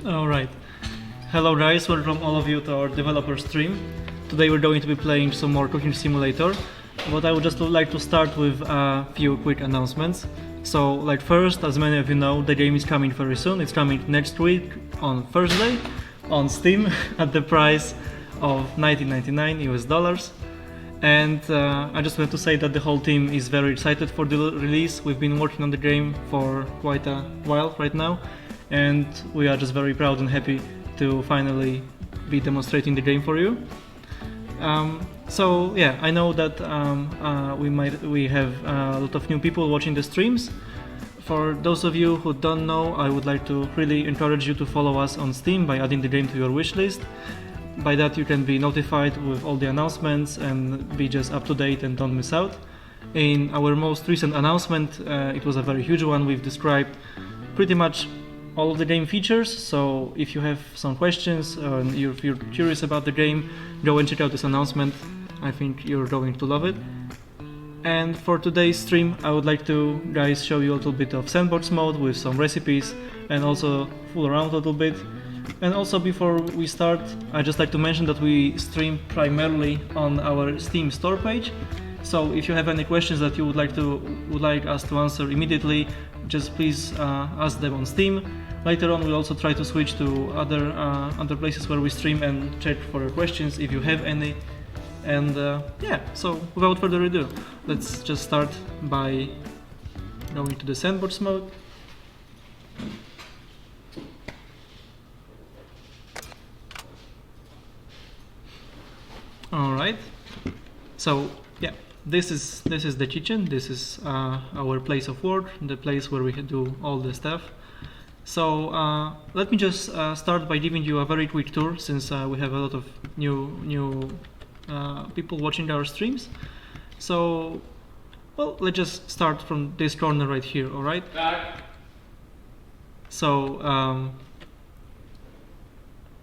Alright. Hello guys, welcome all of you to our developer stream. Today we're going to be playing some more Cooking Simulator, but I would just like to start with a few quick announcements. So, like first, as many of you know, the game is coming very soon. It's coming next week on Thursday on Steam at the price of $19.99 US. And I just want to say that the whole team is very excited for the release. We've been working on the game for quite a while right now, and we are just very proud and happy to finally be demonstrating the game for you. So yeah, I know that we have a lot of new people watching the streams. For those of you who don't know, I would like to really encourage you to follow us on Steam by adding the game to your wishlist. By that you can be notified with all the announcements and be just up to date and don't miss out. In our most recent announcement, it was a very huge one. We've described pretty much all of the game features, so if you have some questions and if you're curious about the game, go and check out this announcement. I think you're going to love it. And for today's stream, I would like to, guys, show you a little bit of sandbox mode with some recipes and also fool around a little bit. And also, before we start, I'd just like to mention that we stream primarily on our Steam store page. So if you have any questions that you would like us to answer immediately, just please ask them on Steam. Later on, we'll also try to switch to other places where we stream and check for your questions if you have any. And yeah, so without further ado, let's just start by going to the sandbox mode. All right. So yeah, this is the kitchen. This is our place of work, the place where we can do all the stuff. So let me just start by giving you a very quick tour, since we have a lot of new people watching our streams. So, well, let's just start from this corner right here. All right. So.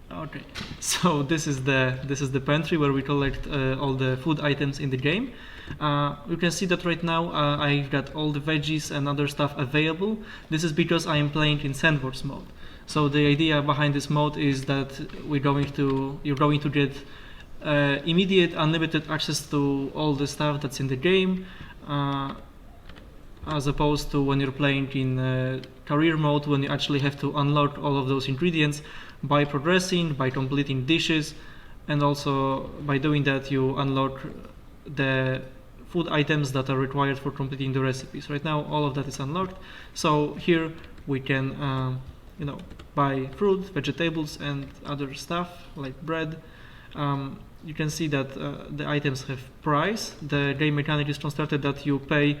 Okay, so this is the pantry where we collect all the food items in the game. You can see that right now I've got all the veggies and other stuff available. This is because I am playing in sandbox mode. So the idea behind this mode is that you're going to get immediate unlimited access to all the stuff that's in the game, as opposed to when you're playing in career mode, when you actually have to unlock all of those ingredients by progressing, by completing dishes, and also by doing that you unlock the food items that are required for completing the recipes. Right now all of that is unlocked, so here we can buy fruit, vegetables, and other stuff like bread. You can see that the items have price. The game mechanic is constructed that you pay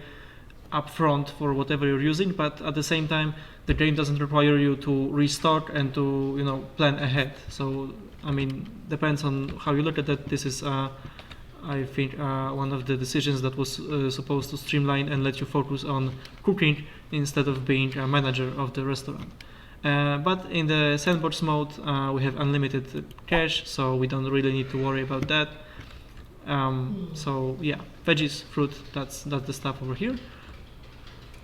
upfront for whatever you're using, but at the same time the game doesn't require you to restock and to plan ahead. So I mean, depends on how you look at that. This is I think one of the decisions that was supposed to streamline and let you focus on cooking instead of being a manager of the restaurant. But in the sandbox mode we have unlimited cash, so we don't really need to worry about that. So yeah, veggies, fruit, that's the stuff over here.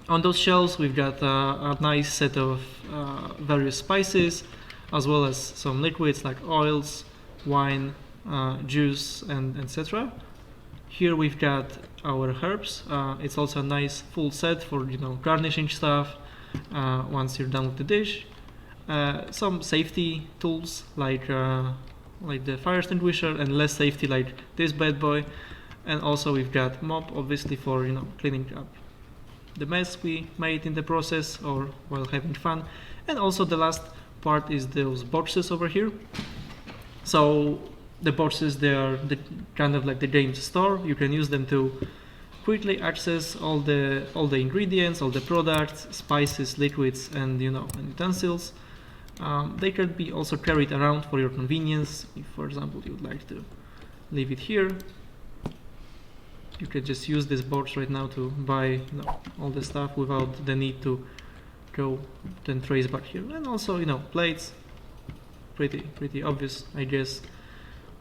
On those shelves we've got a nice set of various spices, as well as some liquids like oils, wine, juice, and etc. Here we've got our herbs. It's also a nice full set for garnishing stuff once you're done with the dish. Some safety tools like the fire extinguisher, and less safety like this bad boy. And also we've got mop, obviously, for cleaning up the mess we made in the process or while having fun. And also the last part is those boxes over here. So the boxes, they are kind of like the game's store. You can use them to quickly access all the ingredients, all the products, spices, liquids, and and utensils. They can be also carried around for your convenience. If, for example, you would like to leave it here, you can just use this box right now to buy all the stuff without the need to go then trace back here. And also plates, pretty obvious, I guess.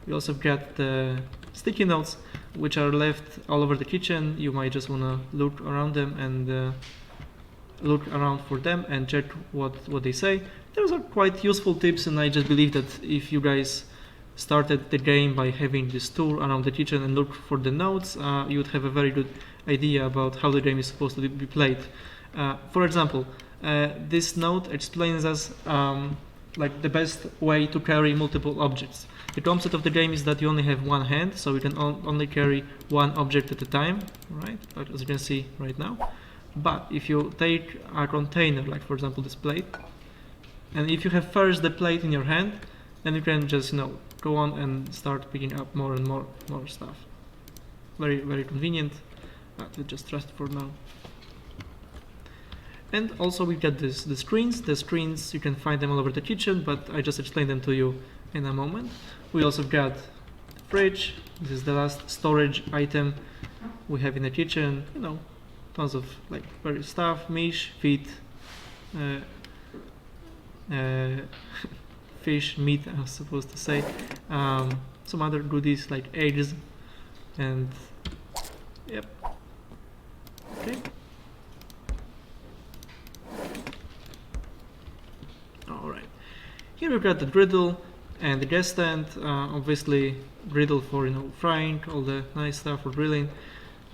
We also got the sticky notes, which are left all over the kitchen. You might just want to look around them and look around for them and check what they say. Those are quite useful tips, and I just believe that if you guys started the game by having this tour around the kitchen and look for the notes, you would have a very good idea about how the game is supposed to be played. For example, this note explains us like the best way to carry multiple objects. The concept of the game is that you only have one hand, so you can only carry one object at a time, right? As you can see right now. But if you take a container, like for example this plate, and if you have first the plate in your hand, then you can just go on and start picking up more and more stuff. Very, very convenient. Just trust for now. And also we got the screens. The screens, you can find them all over the kitchen, but I just explained them to you in a moment. We also got the fridge. This is the last storage item we have in the kitchen. Tons of like various stuff, meat, feed, fish, meat, I was supposed to say. Some other goodies like eggs, and yep. Okay. Alright. Here we've got the griddle and the gas stand. Obviously, griddle for frying all the nice stuff for grilling.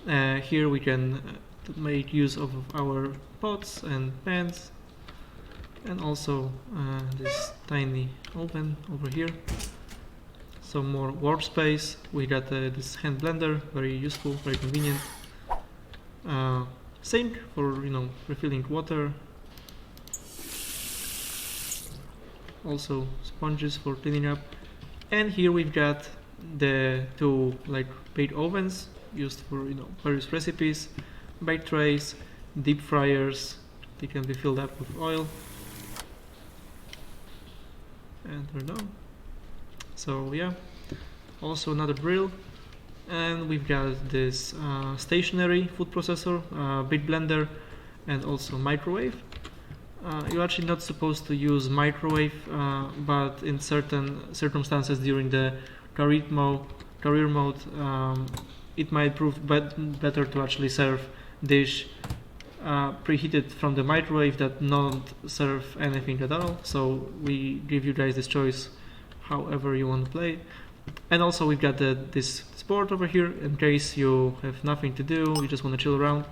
Here we can make use of our pots and pans, and also this tiny oven over here. Some more workspace. We got this hand blender, very useful, very convenient. Sink for refilling water. Also sponges for cleaning up. And here we've got the two bake ovens used for various recipes, bake trays, deep fryers. They can be filled up with oil. And there we go. So yeah, also another grill, and we've got this stationary food processor, big blender, and also microwave. You're actually not supposed to use microwave, but in certain circumstances during the career mode, it might prove better to actually serve dish preheated from the microwave that not serve anything at all. So we give you guys this choice however you want to play. And also we've got this board over here in case you have nothing to do, you just want to chill around,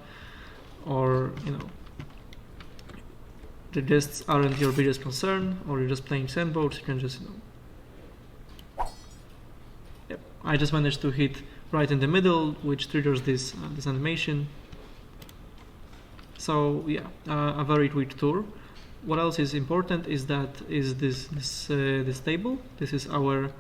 or the guests aren't your biggest concern, or you're just playing sandbox, you can just Yep, I just managed to hit right in the middle, which triggers this animation. So yeah, a very quick tour. What else is important is this table. This is our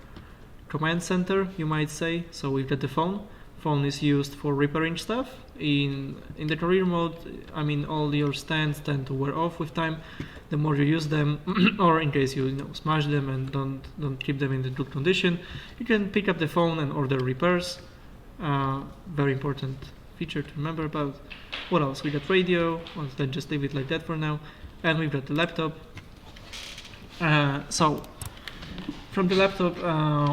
command center, you might say. So we've got the phone. Phone is used for repairing stuff. In the career mode, I mean, all your stands tend to wear off with time. The more you use them, or in case you smash them and don't keep them in the good condition, you can pick up the phone and order repairs. Very important feature to remember about. What else? We got radio. Well, let's just leave it like that for now. And we've got the laptop. So from the laptop,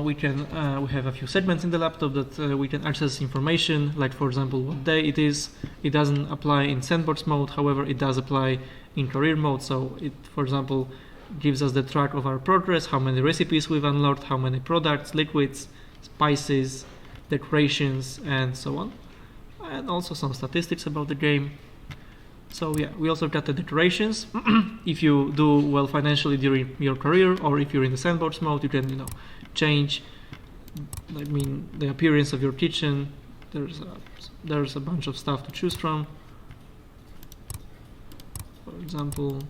we have a few segments in the laptop that we can access information, like for example what day it is. It doesn't apply in sandbox mode, however it does apply in career mode. So it, for example, gives us the track of our progress, how many recipes we've unlocked, how many products, liquids, spices, decorations, and so on, and also some statistics about the game. So yeah, we also got the decorations. If you do well financially during your career, or if you're in the sandbox mode, you can change the appearance of your kitchen. There's a bunch of stuff to choose from. For example,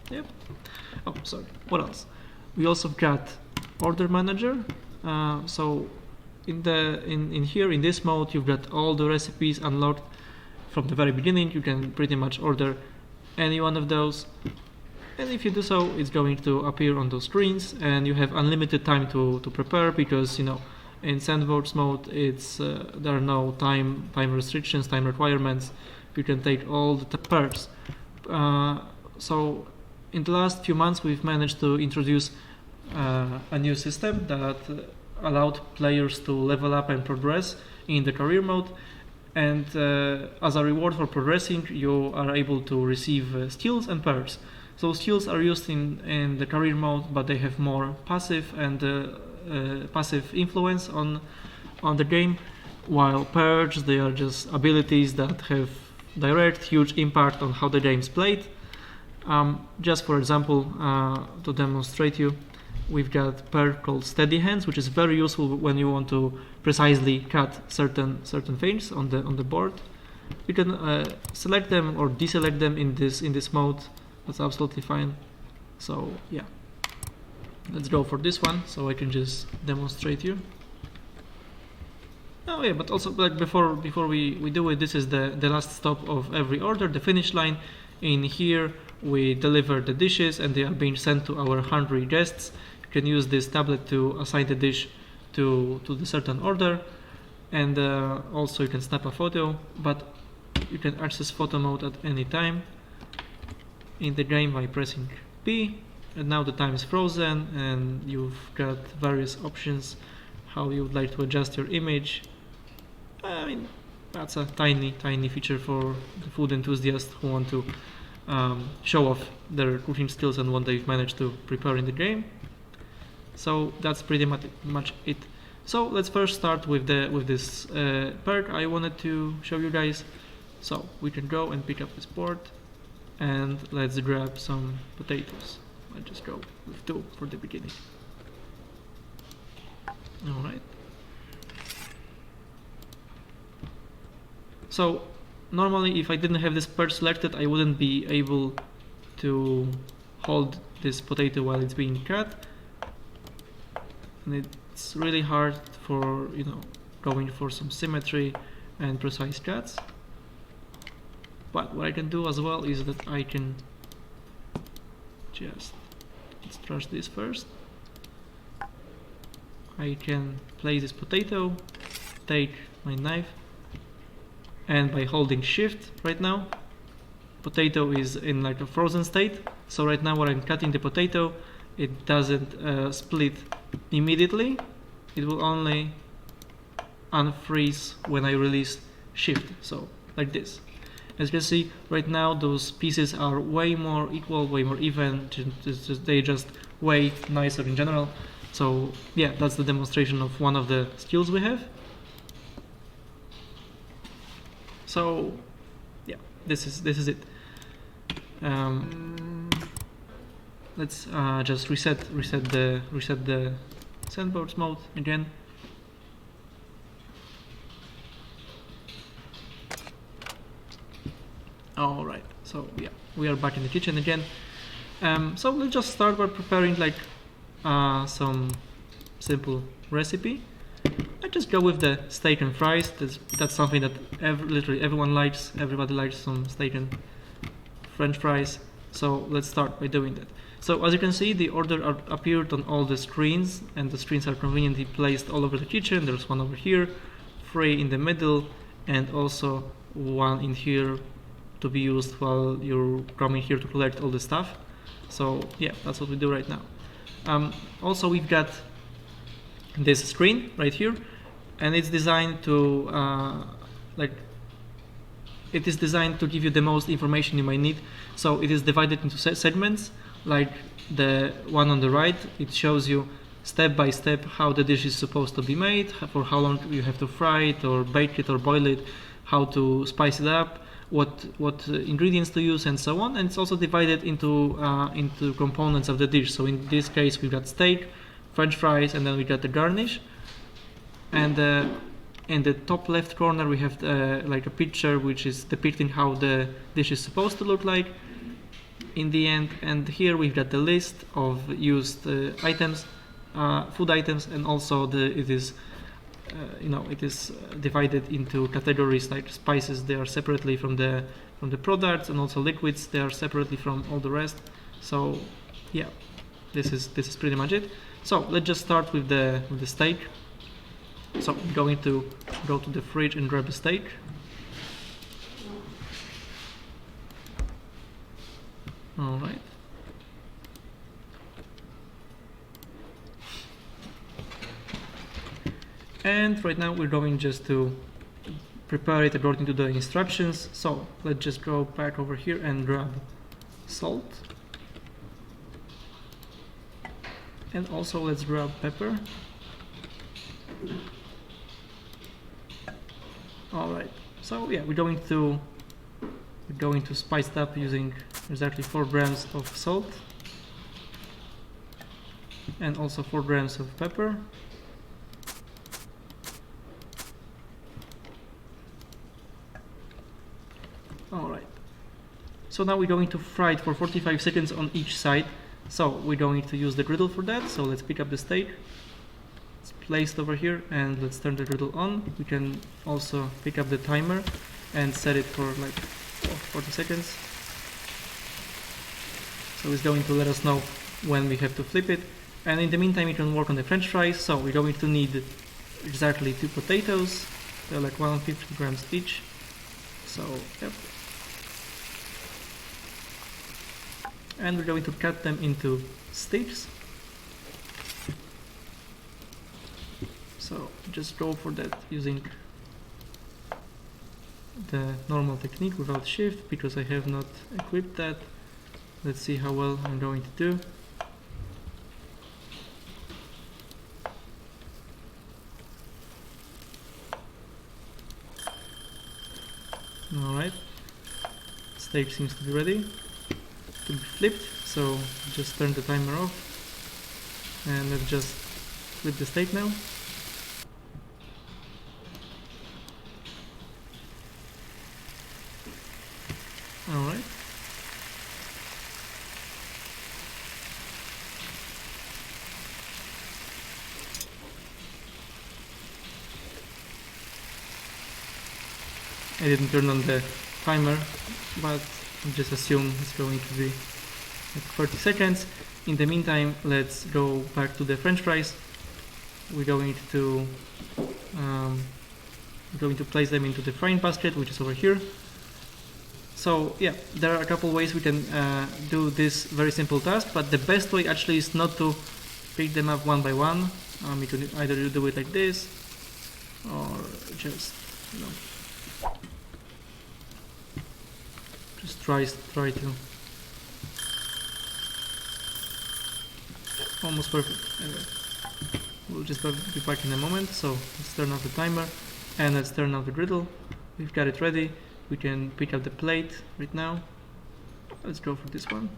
yep. Oh, sorry. What else? We also got order manager. So in here in this mode, you've got all the recipes unlocked from the very beginning. You can pretty much order any one of those, and if you do so, it's going to appear on those screens, and you have unlimited time to prepare, because in sandbox mode it's there are no time restrictions, time requirements. You can take all the perks. So in the last few months we've managed to introduce a new system that allowed players to level up and progress in the career mode. And as a reward for progressing, you are able to receive skills and perks. So skills are used in the career mode, but they have more passive and passive influence on the game, while perks, they are just abilities that have direct, huge impact on how the game is played. Just for example, to demonstrate you, we've got perk called Steady Hands, which is very useful when you want to precisely cut certain things on the board. You can select them or deselect them in this mode. That's absolutely fine. So yeah, let's go for this one, so I can just demonstrate you. Oh yeah, but also like before we do it, this is the last stop of every order, the finish line. In here we deliver the dishes and they are being sent to our hungry guests. You can use this tablet to assign the dish to the certain order, and also you can snap a photo, but you can access photo mode at any time in the game by pressing P, and now the time is frozen and you've got various options how you would like to adjust your image. I mean, that's a tiny feature for the food enthusiasts who want to show off their cooking skills and what they've managed to prepare in the game. So that's pretty much it. So let's first start with this perk I wanted to show you guys. So we can go and pick up this board and let's grab some potatoes. I'll just go with 2 for the beginning. Alright. So normally if I didn't have this perk selected, I wouldn't be able to hold this potato while it's being cut. And it's really hard for, you know, going for some symmetry and precise cuts. But what I can do as well is that I can just, let's trash this first. I can place this potato, take my knife, and by holding shift right now, potato is in like a frozen state. So right now when I'm cutting the potato, it doesn't split immediately. It will only unfreeze when I release shift, so like this. As you can see right now, those pieces are way more equal, way more even, they just way nicer in general. So yeah, that's the demonstration of one of the skills we have. So yeah, this is it. Let's just reset the sandbox mode again. All right, so yeah, we are back in the kitchen again. So let's just start by preparing like some simple recipe. I just go with the steak and fries. That's something that literally everyone likes. Everybody likes some steak and French fries. So let's start by doing that. So as you can see, the order appeared on all the screens, and the screens are conveniently placed all over the kitchen. There's one over here, 3 in the middle, and also 1 in here to be used while you're coming here to collect all the stuff. So yeah, that's what we do right now. Also, we've got this screen right here, and it's designed to it is designed to give you the most information you might need. So it is divided into segments. Like the one on the right, it shows you step by step how the dish is supposed to be made, for how long you have to fry it or bake it or boil it, how to spice it up, what ingredients to use, and so on. And it's also divided into components of the dish. So in this case, we've got steak, French fries, and then we got the garnish. And in the top left corner, we have like a picture which is depicting how the dish is supposed to look like in the end. And here we've got the list of used items, food items, and also it is divided into categories like spices. They are separately from the products, and also liquids, they are separately from all the rest. So yeah, this is pretty much it. So let's just start with the steak. So I'm going to go to the fridge and grab a steak. All right. And right now we're going just to prepare it according to the instructions. So let's just go back over here and grab salt. And also let's grab pepper. Alright, so yeah, we're going to spice it up using exactly 4 grams of salt and also 4 grams of pepper. Alright, so now we're going to fry it for 45 seconds on each side. So we're going to use the griddle for that. So let's pick up the steak. It's placed over here and let's turn the griddle on. We can also pick up the timer and set it for like 40 seconds. So it's going to let us know when we have to flip it. And in the meantime, you can work on the French fries. So we're going to need exactly 2 potatoes. They're like 150 grams each. So, yep. And we're going to cut them into sticks. So just go for that using the normal technique without shift, because I have not equipped that. Let's see how well I'm going to do. Alright, steak seems to be ready to be flipped, so just turn the timer off and let's just flip the steak now. Alright. I didn't turn on the timer, but just assume it's going to be like 30 seconds. In the meantime, let's go back to the French fries. We're going to place them into the frying basket, which is over here. So yeah, there are a couple ways we can do this very simple task, but the best way actually is not to pick them up one by one. You can either do it like this, or just, you know, just try to almost perfect. Anyway, we'll just be back in a moment. So let's turn off the timer and let's turn off the griddle. We've got it ready. We can pick up the plate right now. Let's go for this one.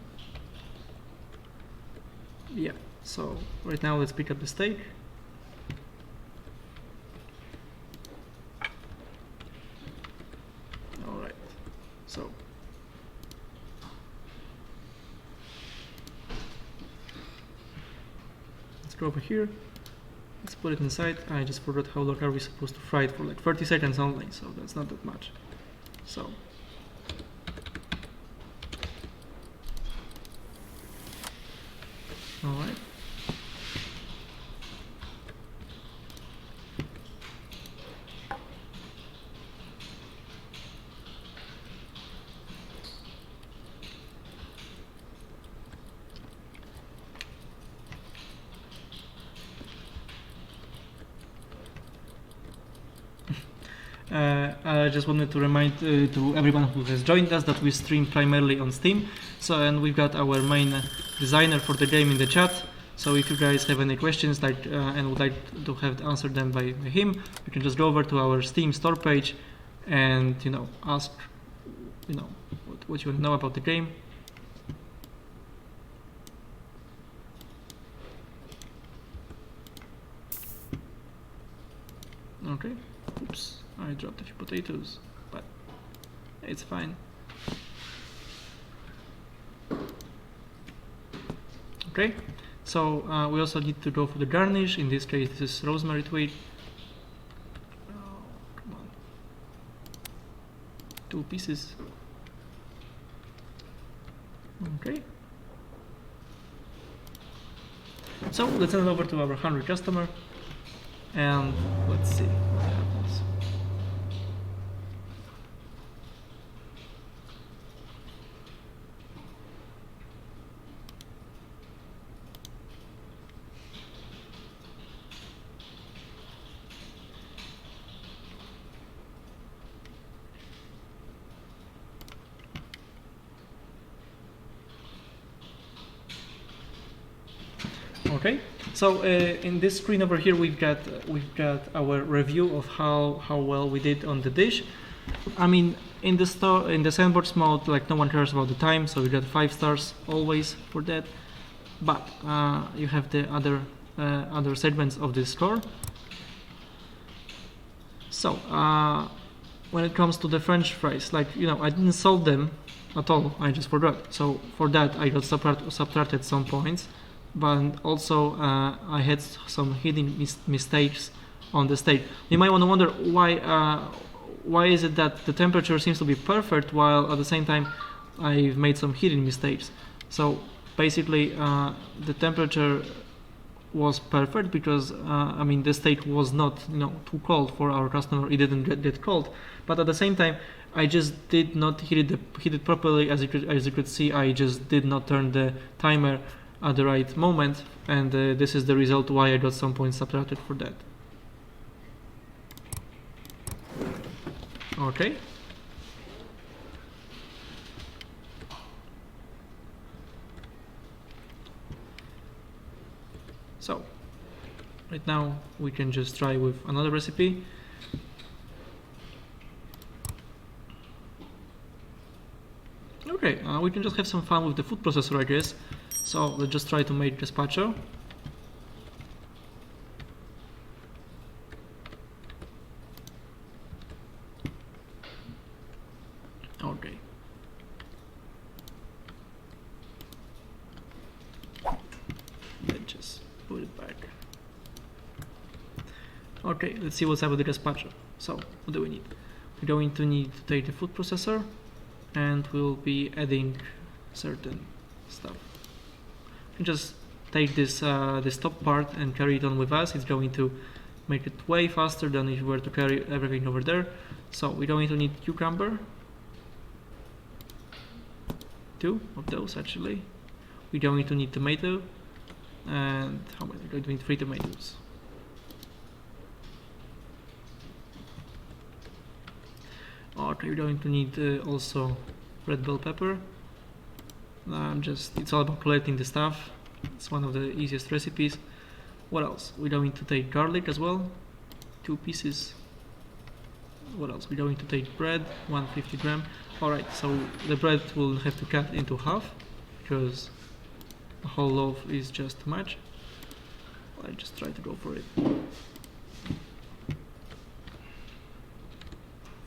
Yeah, so right now let's pick up the steak. Alright, so let's go over here. Let's put it inside. I just forgot how long are we supposed to fry it for, like 30 seconds only, so that's not that much. So alright. I just wanted to remind to everyone who has joined us that we stream primarily on Steam. So, and we've got our main designer for the game in the chat. So if you guys have any questions and would like to have answered them by him, you can just go over to our Steam store page and, you know, ask, you know, what you want to know about the game. Okay. Oops. I dropped a few potatoes, but it's fine. Okay, so we also need to go for the garnish. In this case, this is rosemary twig. Oh, come on. 2 pieces. Okay. So let's send it over to our hungry customer, and let's see what happens. Okay, so in this screen over here we've got our review of how well we did on the dish. I mean, in the sandbox mode, like, no one cares about the time, so you got 5 stars always for that. But you have the other segments of this score. So when it comes to the French fries, like, you know, I didn't solve them at all. I just forgot. So for that I got subtracted some points. But also I had some hidden mistakes on the steak. You might want to wonder why is it that the temperature seems to be perfect while at the same time I've made some hidden mistakes. So basically the temperature was perfect because I mean, the steak was not, you know, too cold for our customer. It didn't get cold, but at the same time I just did not heat it properly. As you could see, I just did not turn the timer at the right moment, and this is the result why I got some points subtracted for that. Okay. So right now we can just try with another recipe. Okay, we can just have some fun with the food processor, I guess. So let's just try to make gazpacho. Okay. Let's just put it back. Okay, let's see what's up with the gazpacho. So what do we need? We're going to need to take the food processor, and we'll be adding certain stuff. And just take this top part and carry it on with us. It's going to make it way faster than if you were to carry everything over there. So we're going to need cucumber, 2 of those actually. We're going to need tomato, and how many? We're going to need 3 tomatoes. Okay, we're going to need also red bell pepper. It's all about collecting the stuff. It's one of the easiest recipes. What else? We're going to take garlic as well, 2 pieces. What else? We're going to take bread, 150 gram. Alright, so the bread will have to cut into half because a whole loaf is just too much. I just try to go for it.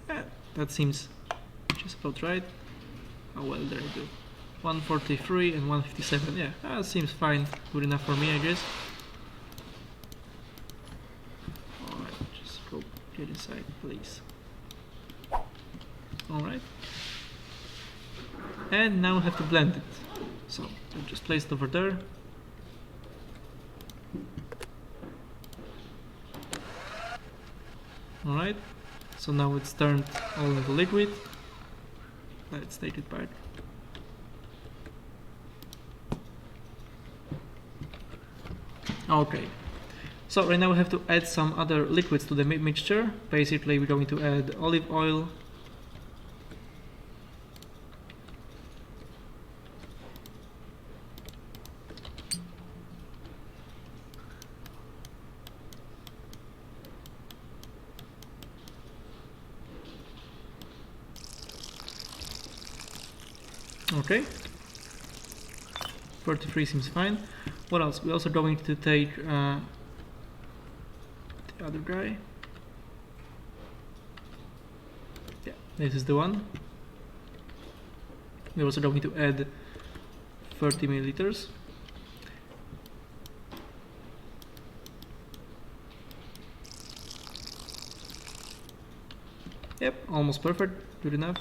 Yeah, that seems just about right. Oh well, there I do. 143 and 157, yeah, that seems fine, good enough for me, I guess. Alright, just go get inside, please. Alright. And now I have to blend it. So, I'll just place it over there. Alright, so now it's turned all into liquid. Let's take it back. Okay, so right now we have to add some other liquids to the mixture. Basically, we're going to add olive oil, okay, 33 seems fine. What else? We're also going to take the other guy. Yeah, this is the one. We're also going to add 30 milliliters. Yep, almost perfect, good enough.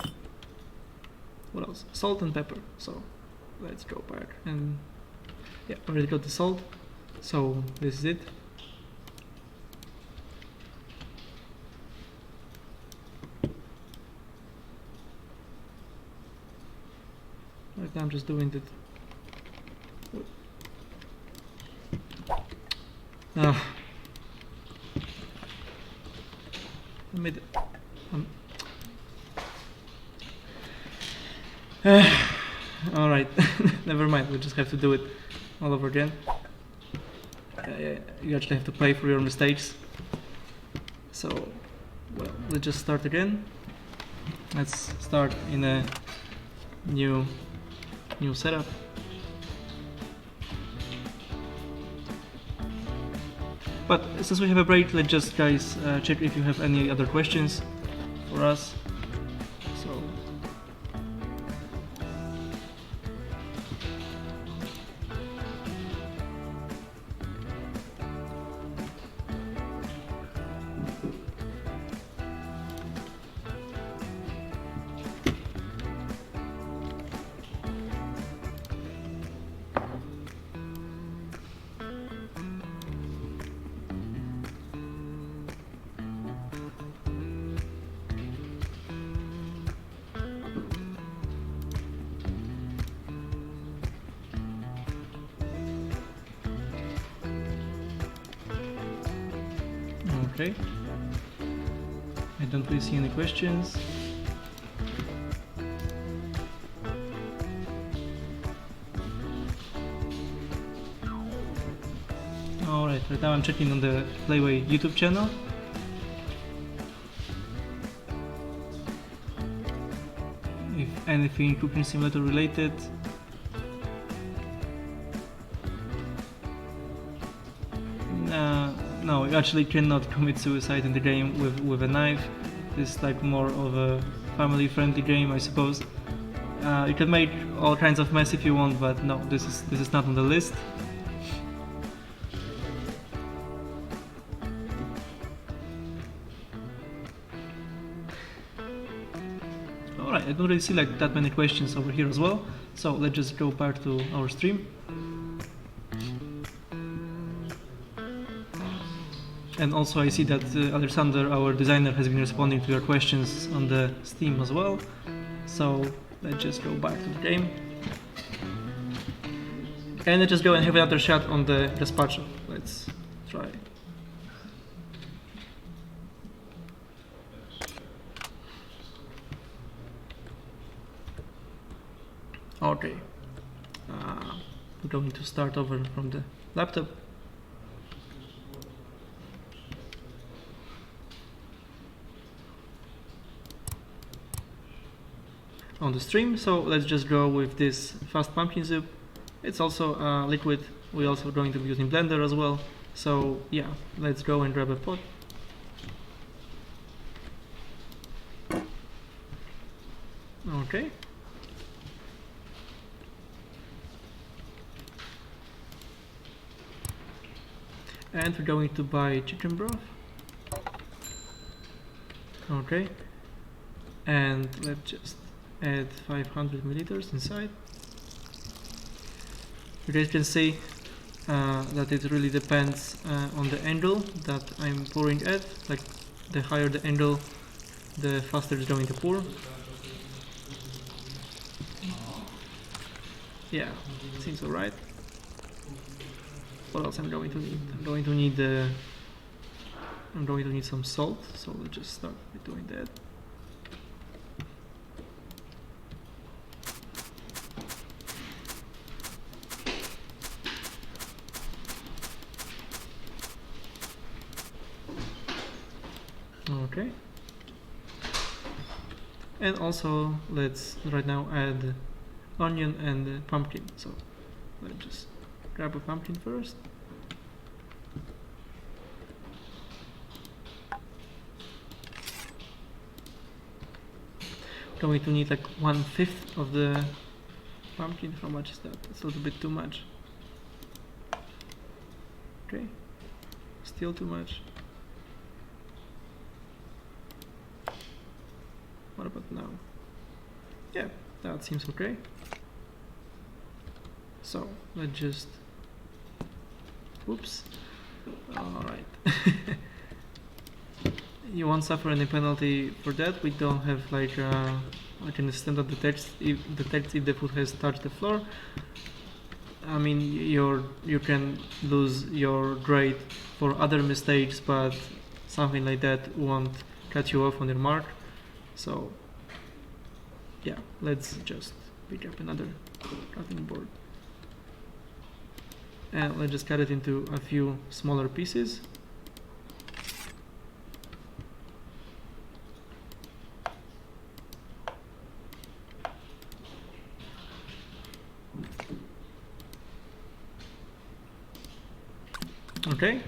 What else? Salt and pepper. So let's go back and yeah, already got the salt, so this is it. Right now I'm just doing it. I made it. Alright, never mind, we just have to do it all over again. you actually have to pay for your mistakes. So, well, let's just start again. Let's start in a new setup. But since we have a break, let's just, guys, check if you have any other questions for us. So, okay. I don't really see any questions. Alright, right now I'm checking on the Playway YouTube channel. If anything Cooking Simulator related. No, you actually cannot commit suicide in the game with a knife. It's like more of a family-friendly game, I suppose. You can make all kinds of mess if you want, but no, this is not on the list. Alright, I don't really see like that many questions over here as well, so let's just go back to our stream. And also I see that Alexander, our designer, has been responding to your questions on the Steam as well. So let's just go back to the game. And let's just go and have another shot on the gazpacho. Let's try. Okay. We're going to start over from the laptop. On the stream, so let's just go with this fast pumpkin soup. It's also liquid. We're also going to be using blender as well. So yeah, let's go and grab a pot. Okay. And we're going to buy chicken broth. Okay. And let's just add 500 milliliters inside. You guys can see that it really depends on the angle that I'm pouring at. Like the higher the angle, the faster it's going to pour. Yeah, seems alright. What else I'm going to need? I'm going to need some salt, so we'll just start with doing that. Okay. And also let's right now add onion and pumpkin. So let's just grab a pumpkin first. Going to need like 1/5 of the pumpkin. How much is that? It's a little bit too much. Okay, still too much. What about now? Yeah, that seems okay. So let's just, whoops. Alright. You won't suffer any penalty for that. We don't have like I can stand up the text if the food has touched the floor. I mean, you can lose your grade for other mistakes, but something like that won't cut you off on your mark. So yeah, let's just pick up another cutting board. And let's just cut it into a few smaller pieces. Okay,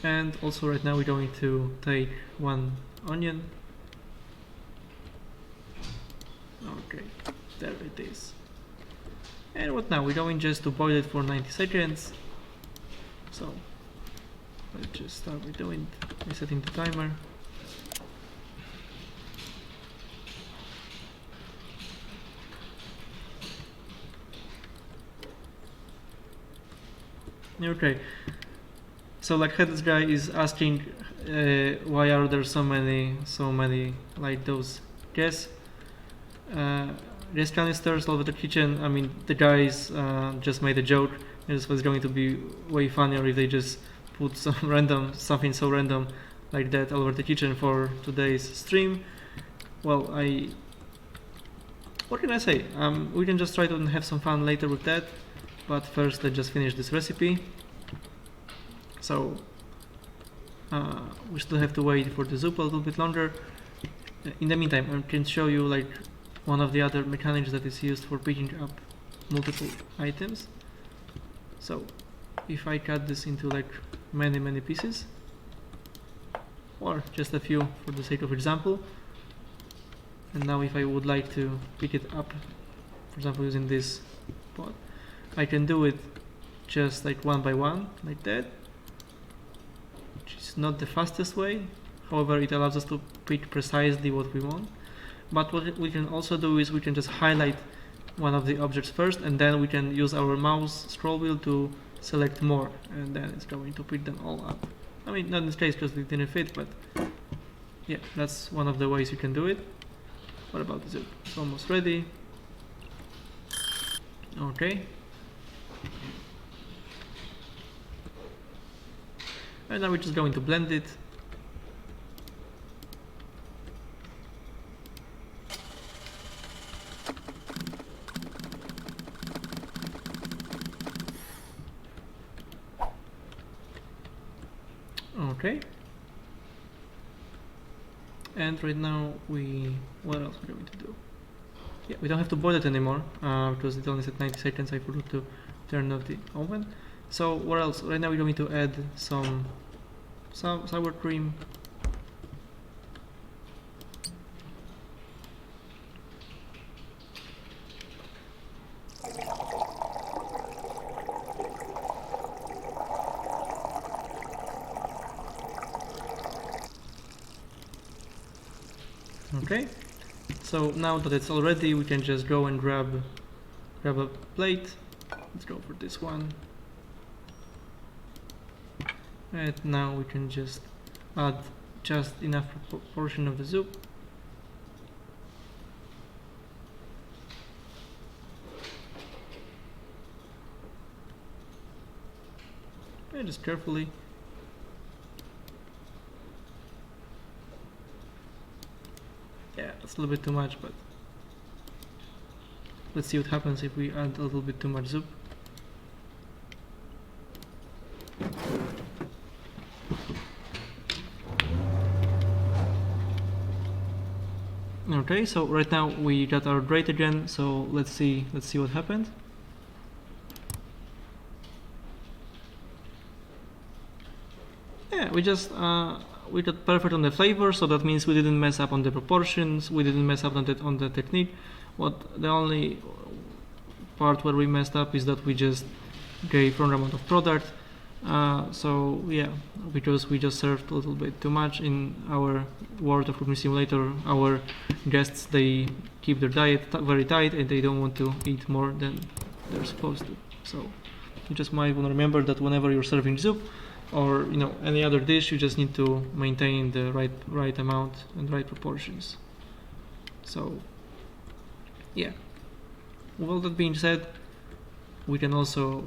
and also right now we're going to take one onion. Okay, there it is. And what now? We're going just to boil it for 90 seconds. So let's just start by resetting the timer. Okay, so like this guy is asking why are there so many like those gas canisters all over the kitchen. I mean, the guys just made a joke. It was going to be way funnier if they just put something so random like that all over the kitchen for today's stream. Well, what can I say? We can just try to have some fun later with that. But first, let's just finish this recipe. So we still have to wait for the soup a little bit longer. In the meantime, I can show you like one of the other mechanics that is used for picking up multiple items. So if I cut this into like many pieces, or just a few for the sake of example, and now if I would like to pick it up, for example using this pot, I can do it just like one by one, like that, which is not the fastest way. However, it allows us to pick precisely what we want. But what we can also do is we can just highlight one of the objects first, and then we can use our mouse scroll wheel to select more, and then it's going to pick them all up. I mean, not in this case because it didn't fit, but yeah, that's one of the ways you can do it. What about the soup? It's almost ready. Okay. And now we're just going to blend it. Okay. And right now what else we're going to do? Yeah, we don't have to boil it anymore because it only said 90 seconds. I forgot to turn off the oven. So what else? Right now we're going to add some sour cream. Okay, so now that it's all ready, we can just go and grab a plate. Let's go for this one. And now we can just add just enough portion of the soup. And just carefully. Yeah, that's a little bit too much, but let's see what happens if we add a little bit too much soup. Okay, so right now we got our grate again, so let's see what happened. Yeah, we got perfect on the flavor, so that means we didn't mess up on the proportions, we didn't mess up on the technique. The only part where we messed up is that we just gave wrong amount of product. So yeah, because we just served a little bit too much in our World of Cooking Simulator. Our guests, they keep their diet very tight and they don't want to eat more than they're supposed to. So you just might want to remember that whenever you're serving soup or any other dish, you just need to maintain the right amount and right proportions. So yeah, with all that being said, we can also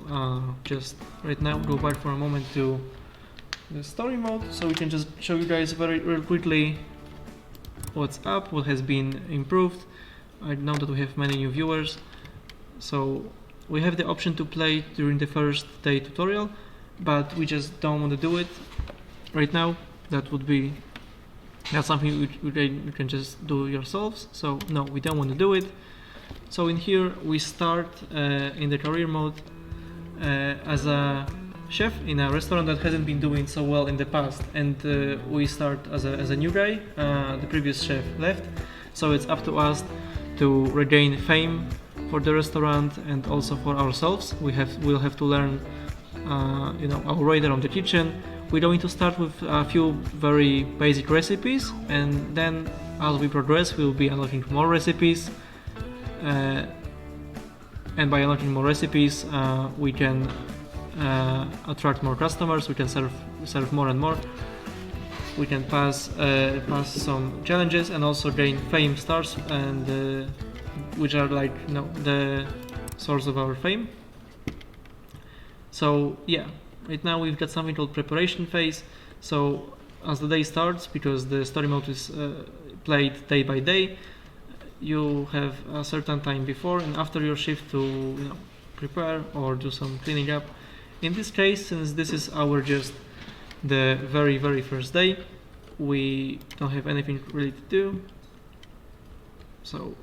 just right now go back for a moment to the story mode, so we can just show you guys real quickly what's up, what has been improved. I know that we have many new viewers, so We have the option to play during the first day tutorial, but we just don't want to do it right now. That's something you can just do yourselves. So no, we don't want to do it. So in here we start in the career mode as a chef in a restaurant that hasn't been doing so well in the past, and we start as a new guy. The previous chef left, so it's up to us to regain fame for the restaurant and also for ourselves. We'll have to learn our radar on the kitchen. We're going to start with a few very basic recipes, and then as we progress we'll be unlocking more recipes, and by unlocking more recipes we can attract more customers, we can serve more and more, we can pass some challenges and also gain fame stars, and which are like the source of our fame. So yeah, right now we've got something called preparation phase. So as the day starts, because the story mode is played day by day, you have a certain time before and after your shift to prepare or do some cleaning up. In this case, since this is just the very first day, we don't have anything really to do. So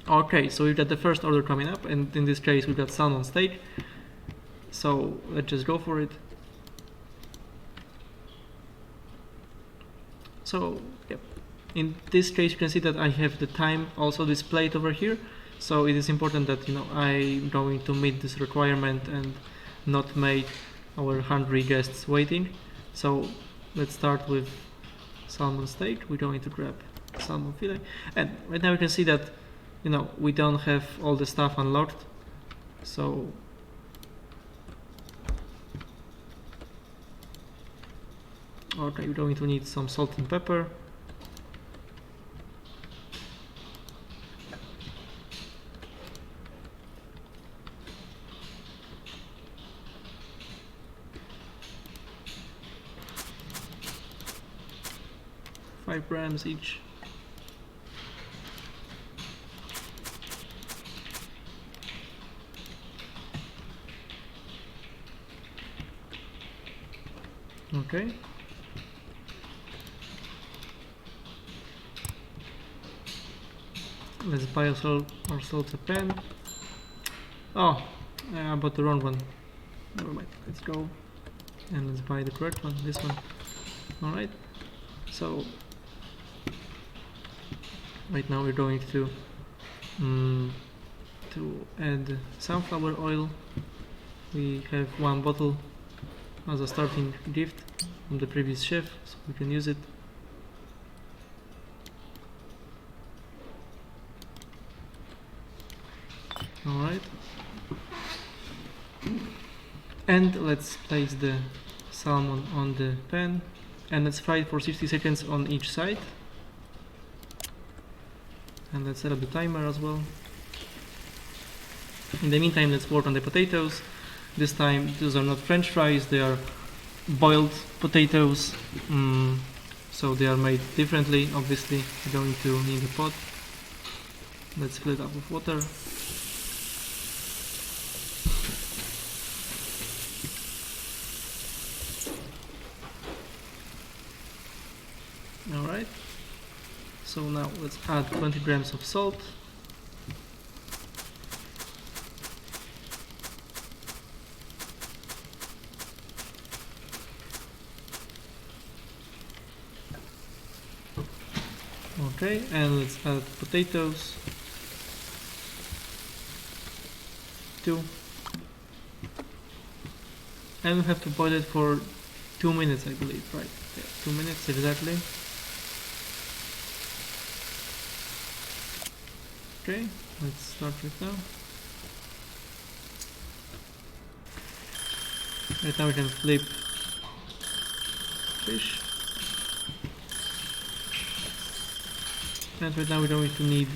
okay, so we've got the first order coming up, and in this case we've got salmon steak. So let's just go for it. So yep, in this case you can see that I have the time also displayed over here. So it is important that I'm going to meet this requirement and not make our hungry guests waiting. So let's start with salmon steak. We're going to grab salmon fillet, and right now you can see that we don't have all the stuff unlocked. So okay, we're going to need some salt and pepper. $5 grams each. Okay. Let's buy ourselves a pen. Oh, I bought the wrong one. Never mind. Let's go and let's buy the correct one. This one. All right. So right now we're going to add sunflower oil. We have 1 bottle as a starting gift from the previous chef, so we can use it. Alright, and let's place the salmon on the pan and let's fry it for 60 seconds on each side, and let's set up the timer as well. In the meantime, let's work on the potatoes. This time those are not French fries, they are boiled potatoes, so they are made differently. Obviously we're going to need a pot. Let's fill it up with water. Alright, so now let's add 20 grams of salt. Okay, and let's add potatoes. 2. And we have to boil it for 2 minutes, I believe, right? Yeah, 2 minutes exactly. Okay, let's start right now. Right now we can flip fish. And right now we're going to need,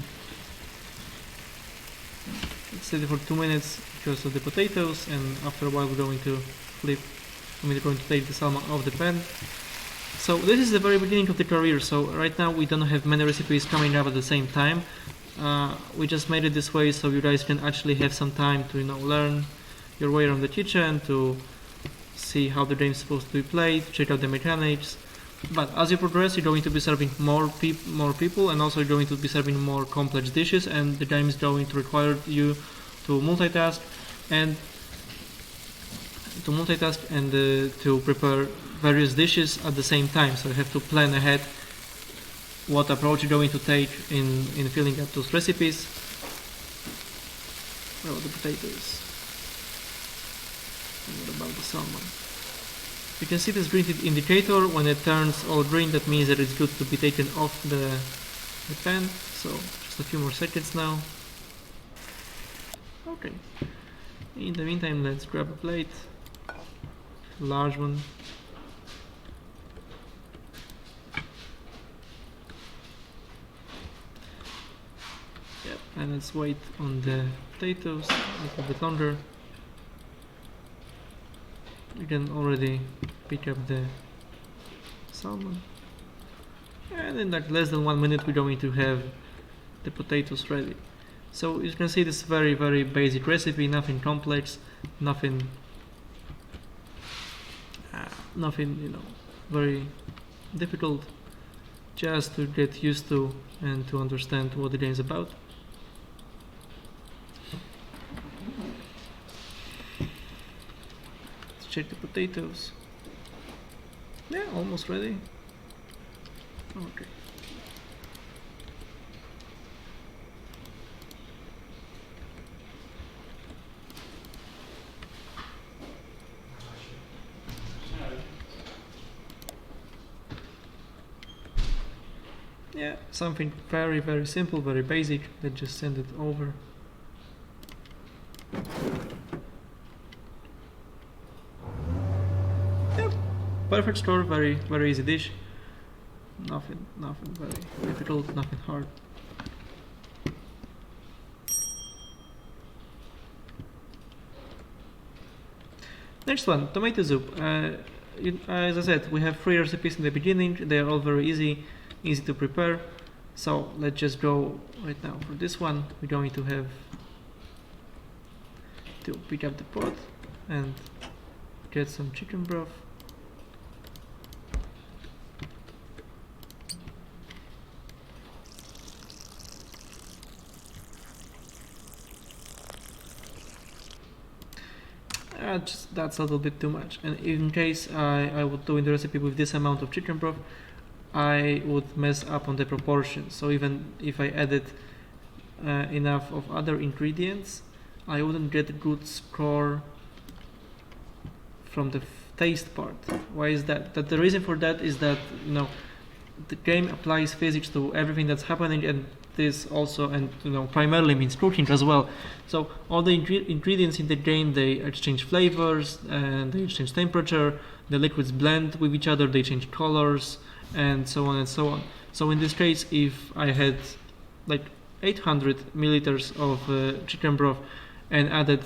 let's set it for 2 minutes because of the potatoes, and after a while we're going to we're going to take the salmon off the pan. So this is the very beginning of the career, so right now we don't have many recipes coming up at the same time. We just made it this way so you guys can actually have some time to learn your way around the kitchen, to see how the game is supposed to be played, check out the mechanics. But as you progress, you're going to be serving more people, and also you're going to be serving more complex dishes, and the game is going to require you to multitask and to prepare various dishes at the same time. So you have to plan ahead what approach you're going to take in filling up those recipes. Well, the potatoes. And what about the salmon? You can see this green indicator. When it turns all green, that means that it's good to be taken off the pan. So just a few more seconds now. Okay. In the meantime, let's grab a plate, large one. Yep, and let's wait on the potatoes a little bit longer. You can already pick up the salmon, and in like less than 1 minute we're going to have the potatoes ready. So you can see this very basic recipe, nothing complex, nothing very difficult, just to get used to and to understand what the game is about. Let's check the potatoes. Yeah, almost ready. Okay. Yeah, something very simple, very basic. Let's just send it over. Yep, perfect score. Very easy dish. Nothing very difficult. Nothing hard. Next one, tomato soup. As I said, we have 3 recipes in the beginning. They are all very easy to prepare. So let's just go right now for this one. We're going to have to pick up the pot and get some chicken broth. That's a little bit too much, and in case I would do in the recipe with this amount of chicken broth, I would mess up on the proportions. So even if I added enough of other ingredients, I wouldn't get a good score from the taste part. Why is that? The reason for that is that the game applies physics to everything that's happening, and this also, and primarily means cooking as well. So all the ingredients in the game, they exchange flavors and they exchange temperature. The liquids blend with each other, they change colors, and so on and so on. So in this case, if I had like 800 milliliters of chicken broth and added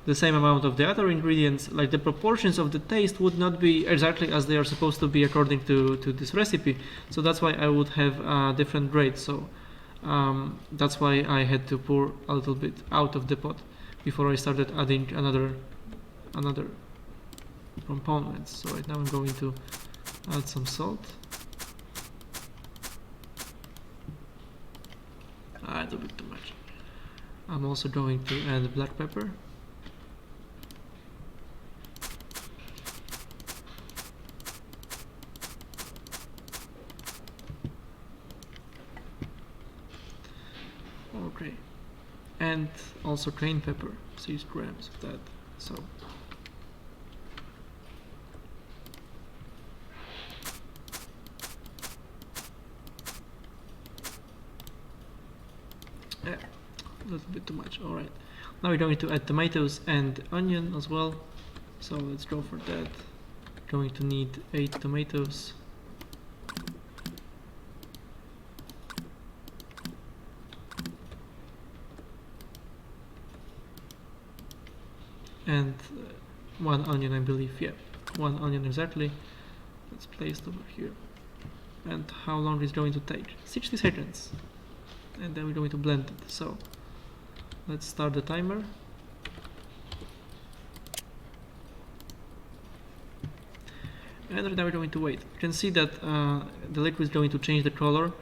the same amount of the other ingredients, like the proportions of the taste would not be exactly as they are supposed to be according to this recipe. So that's why I would have a different grade. So that's why I had to pour a little bit out of the pot before I started adding another components. So right now I'm going to add some salt. A little bit too much. I'm also going to add black pepper. Okay, and also cayenne pepper, 6 grams of that. So yeah, a little bit too much. All right, now we're going to add tomatoes and onion as well. So let's go for that. Going to need 8 tomatoes. And 1 onion, I believe. Yeah, 1 onion exactly. Let's place it over here. And how long is it going to take? 60 seconds. and then we're going to blend it. So let's start the timer. And right now we're going to wait. You can see that the liquid is going to change the color,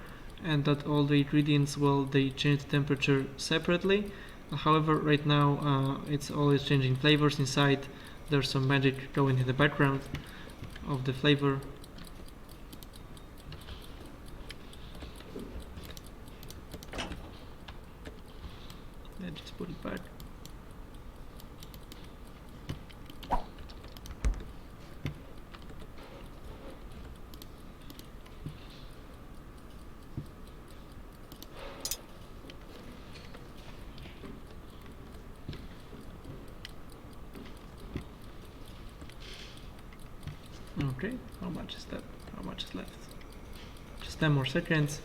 and that all the ingredients, well, they change the temperature separately. However, right now it's always changing flavors inside. There's some magic going in the background of the flavor. And just put it back. Okay, how much is that? How much is left? Just 10 more seconds.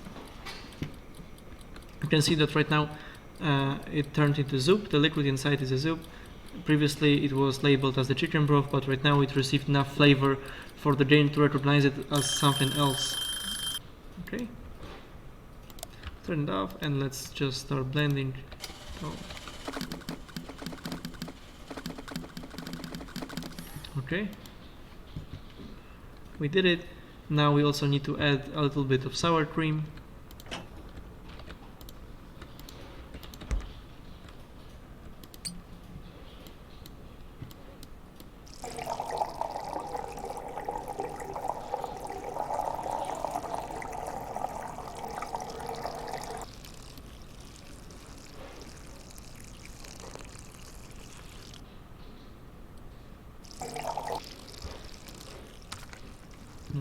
You can see that right now it turned into soup. The liquid inside is a soup. Previously it was labeled as the chicken broth, but right now it received enough flavor for the game to recognize it as something else. Okay, turn it off and let's just start blending. Okay, we did it. Now we also need to add a little bit of sour cream.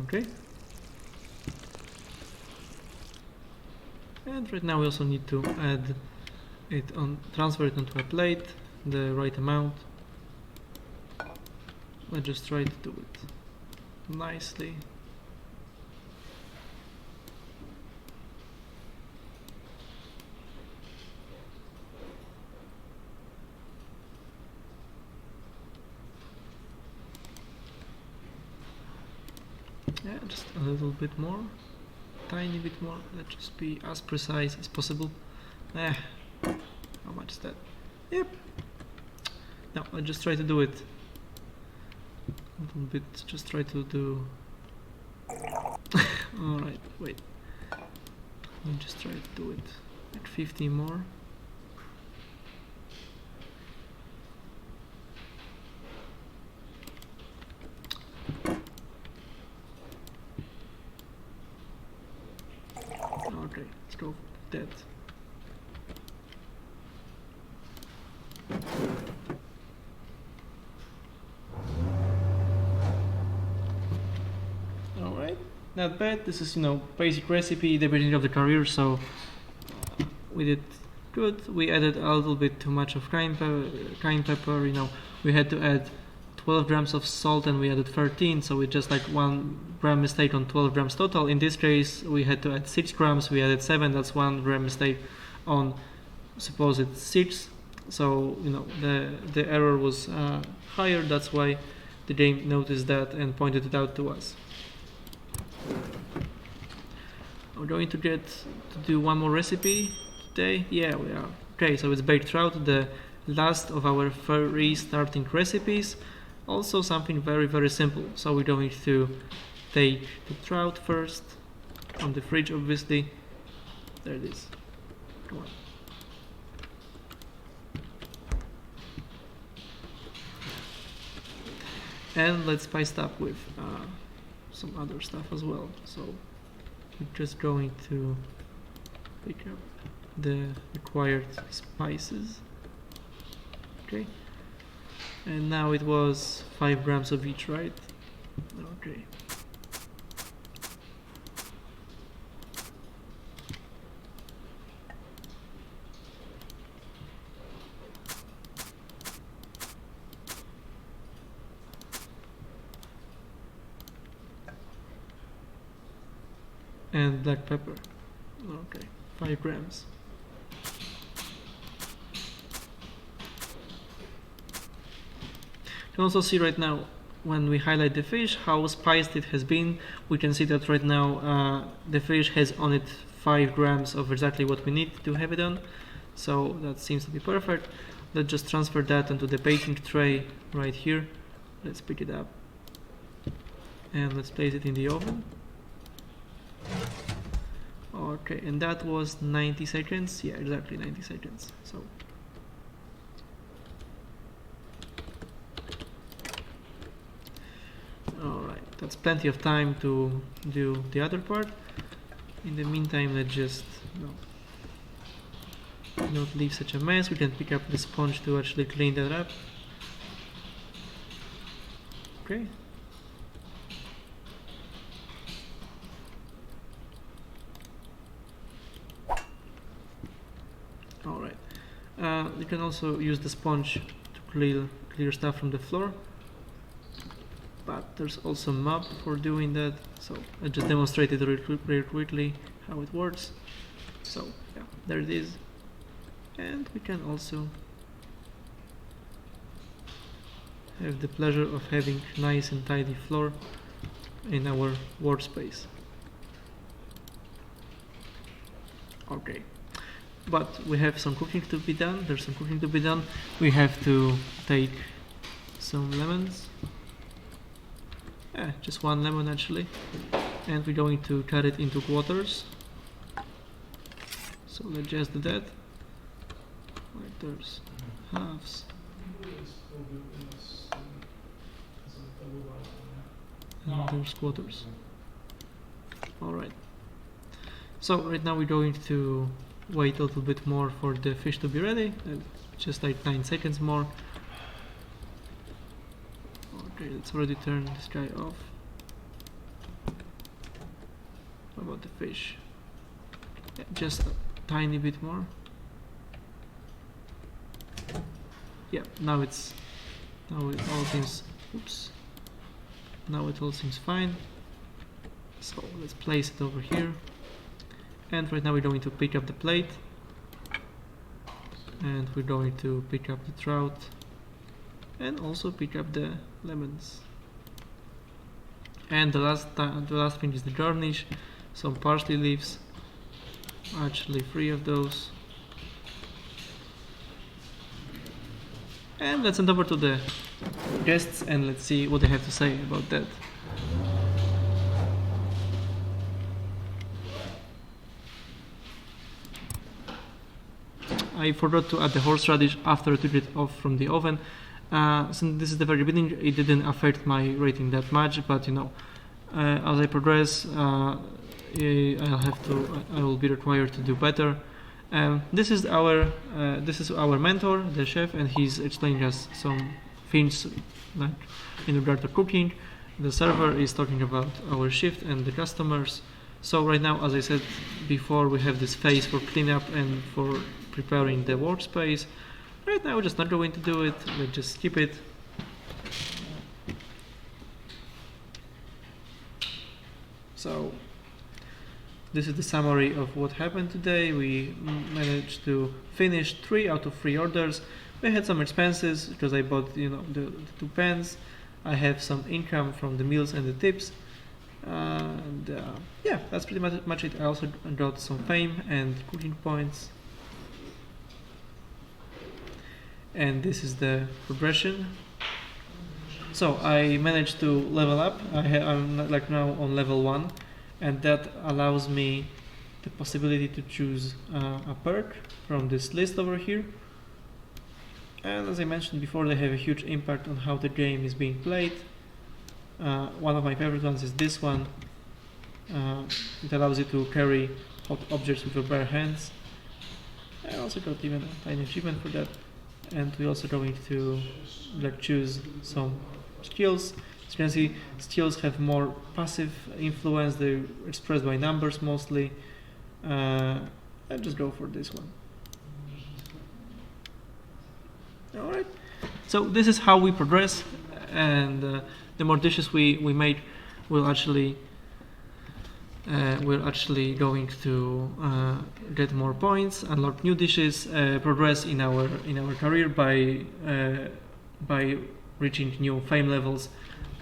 Okay, and right now we also need to add it on, transfer it onto a plate, the right amount. Let's just try to do it nicely. Yeah, just a little bit more, tiny bit more. Let's just be as precise as possible. How much is that? Yep. Now let's just try to do it a little bit. Just try to do. All right, wait. Let me just try to do it like 50 more. Okay, let's go for that. Alright, not bad. This is, basic recipe, the beginning of the career, so we did good. We added a little bit too much of cayenne pepper, we had to add 12 grams of salt and we added 13, so we just like 1 gram mistake on 12 grams total. In this case we had to add 6 grams, we added 7, that's 1 gram mistake on supposed 6, so the error was higher. That's why the game noticed that and pointed it out to us. We're going to do one more recipe today. Yeah, we are. Okay, so it's baked trout, the last of our 3 starting recipes. Also something very, very simple. So we're going to take the trout first, from the fridge obviously. There it is. Come on. And let's spice it up with some other stuff as well. So we're just going to pick up the required spices. Okay. And now it was 5 grams of each, right? Okay. And black pepper. Okay, 5 grams. You can also see right now when we highlight the fish how spiced it has been. We can see that right now the fish has on it 5 grams of exactly what we need to have it on. So that seems to be perfect. Let's just transfer that onto the baking tray right here. Let's pick it up and let's place it in the oven. Okay, and that was 90 seconds. Yeah, exactly 90 seconds. So alright, that's plenty of time to do the other part. In the meantime, let's just not leave such a mess. We can pick up the sponge to actually clean that up. Okay. Alright. You can also use the sponge to clear stuff from the floor. But there's also a mop for doing that. So I just demonstrated very quickly how it works. So yeah, there it is. And we can also have the pleasure of having nice and tidy floor in our workspace. Okay, but we have some cooking to be done. There's some cooking to be done. We have to take some lemons. Just one lemon actually, and we're going to cut it into quarters. So let's just do that. Like there's halves. And there's quarters. Alright. So right now we're going to wait a little bit more for the fish to be ready. Just like 9 seconds more. Okay, let's already turn this guy off. What about the fish? Yeah, just a tiny bit more. Yeah, now it all seems, oops. Now it all seems fine. So let's place it over here. And right now we're going to pick up the plate. And we're going to pick up the trout. And also pick up the lemons. And the last thing is the garnish. Some parsley leaves. Actually 3 of those. And let's send over to the guests and let's see what they have to say about that. I forgot to add the horseradish after I took it off from the oven. Since this is the very beginning, it didn't affect my rating that much, but you know, as I progress, I will be required to do better. This is our mentor, the chef, and he's explaining us some things like in regard to cooking. The server is talking about our shift and the customers. So right now, as I said before, we have this phase for cleanup and for preparing the workspace. Right now we're just not going to do it, we'll just skip it. So this is the summary of what happened today. We managed to finish 3 out of 3 orders. We had some expenses because I bought, you know, the 2 pens. I have some income from the meals and the tips. And yeah, that's pretty much it. I also got some fame and cooking points. And this is the progression. So I managed to level up. I'm like now on level 1, and that allows me the possibility to choose a perk from this list over here. And as I mentioned before, they have a huge impact on how the game is being played. One of my favorite ones is this one. It allows you to carry hot objects with your bare hands. I also got even a tiny achievement for that. And we're also going to like choose some skills. As you can see, skills have more passive influence. They're expressed by numbers mostly. I'll just go for this one. Alright, so this is how we progress, and the more dishes we make, we're actually going to get more points, unlock new dishes, progress in our career by reaching new fame levels.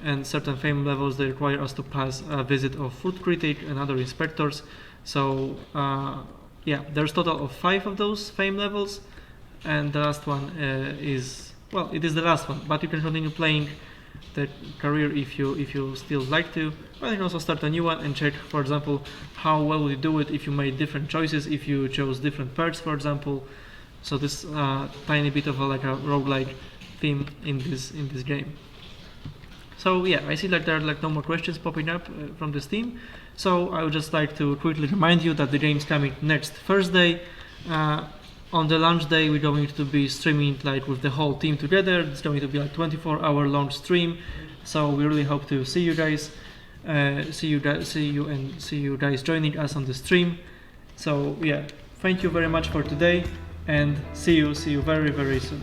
And certain fame levels, they require us to pass a visit of food critic and other inspectors. So yeah, there's total of 5 of those fame levels, and the last one is, well, it is the last one, but you can continue playing the career if you still like to. But you can also start a new one and check, for example, how well you do it if you made different choices, if you chose different perks, for example. So this tiny bit of like a roguelike theme in this game. So yeah, I see like there are like no more questions popping up from this team. So I would just like to quickly remind you that the game's coming next Thursday. On the launch day, we're going to be streaming like with the whole team together. It's going to be like 24-hour long stream. So we really hope to see you guys, see you guys joining us on the stream. So yeah, thank you very much for today, and see you very, very soon.